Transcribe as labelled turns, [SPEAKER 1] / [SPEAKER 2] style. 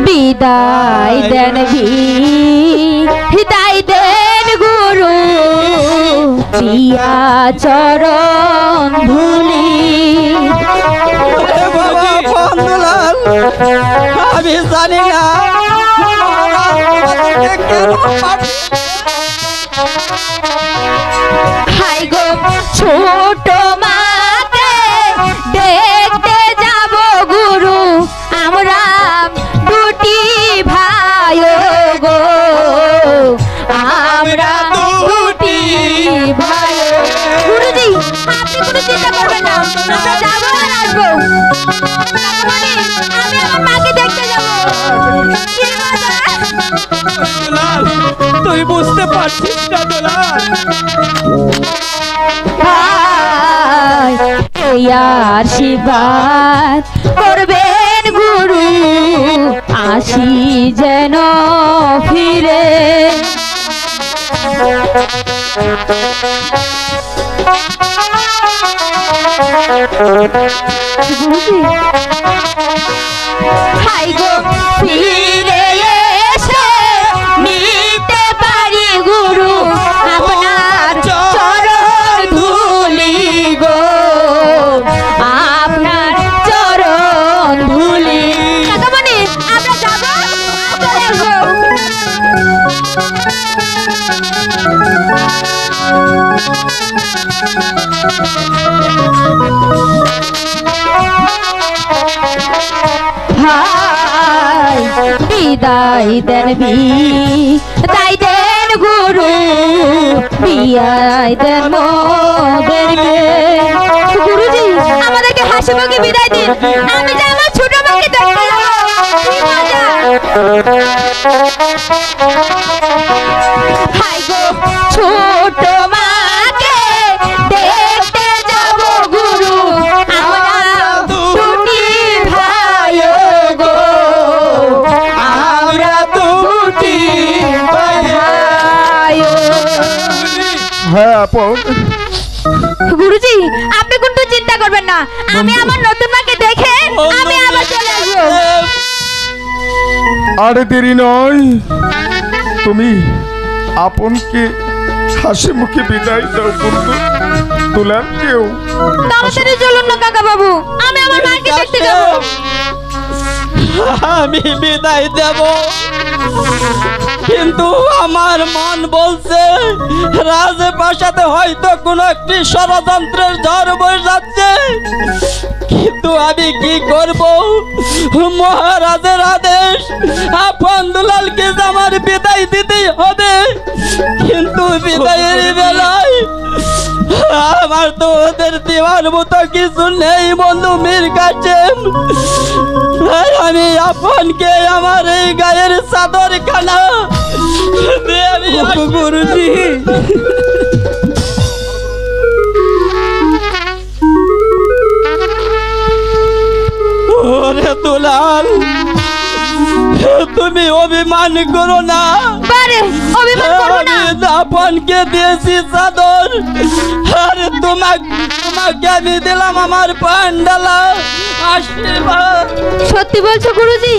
[SPEAKER 1] বিদায় দেন বিদায় দেন গুরু দিয়া চরণ ধুলি।
[SPEAKER 2] বাবা বন্ধুলাল, আমি জানি না
[SPEAKER 1] হাই গো ছোট মাকে দেখতে যাব গুরু আমরা দুটি ভাই গো, আমরা দুটি ভাই। গুরুজি আপনি কোনো চিন্তা করবেন না, আমরা যাবো আর আসবো। মানে আমি আমার মাকে দেখতে যাবো।
[SPEAKER 2] দুলাল, তুই বুঝতে পারছিস না দুলাল?
[SPEAKER 1] এই আশীর্বাদ করবেন গুরু আসি যেন ফিরে। হাই গো ফিরে এসে নিতে পারি গুরু আপনার চরণ ধুলি গো, আপনার চরণ ধুলি। কাকামণি আমরা যাবো, চলে আসবো। হাই বিদায় দেন বিদায় দেন গুরু বিদায় দেন মোদেরকে। গুরুজি আমাদেরকে হাসি মুখে বিদায় দিন, আমি যে আমার ছোট মাকে দেখতে যাবো। কি মজা! হাই গো ছোট মাকে দেখতে যাব গুরু আমরা দুটি ভাই গো, আমরা দুটি ভাই।
[SPEAKER 3] হ্যাঁ আপন,
[SPEAKER 1] গুরুজি আপনি কিন্তু চিন্তা করবেন না, আমি আমার নতুন মাকে দেখে আমি আবার চলে আসবো।
[SPEAKER 3] আরে দেরি নয়, তুমি আপনকে হাসি মুখে বিদায় দাও বন্ধু। দুলাল কেউ
[SPEAKER 1] তাড়াতাড়ি চলুন না কাকা বাবু, আমি আমার মাকে দেখতে যাব।
[SPEAKER 2] আমি বিদায় দেব, কিন্তু আমার মন বলছে রাজপ্রাসাদে হয়তো কোনো একটি ষড়যন্ত্রের ঝড় বয়ে যাচ্ছে। কিন্তু আমি কি করব? মহারাজের আদেশ, আপন দুলালকে যে আমার বিদায় দিতেই হবে। কিন্তু বিদায়ের বেলায় আমার তো ওদের দেওয়ার মতো কিছু নেই বন্ধু মীর কাসেম। আমি আপনকে আমার এই গায়ের চাদর খানা গুরুজি। ওরে দুলাল, তুমি অভিমান করো না।
[SPEAKER 1] বারে অভিমান করব না।
[SPEAKER 2] আমি আপনকে দিয়েছি চাদর, আর তোমাকে আমি দিলাম আমার পান্ডালা আশীর্বাদ।
[SPEAKER 1] সত্যি বলছো গুরুজি?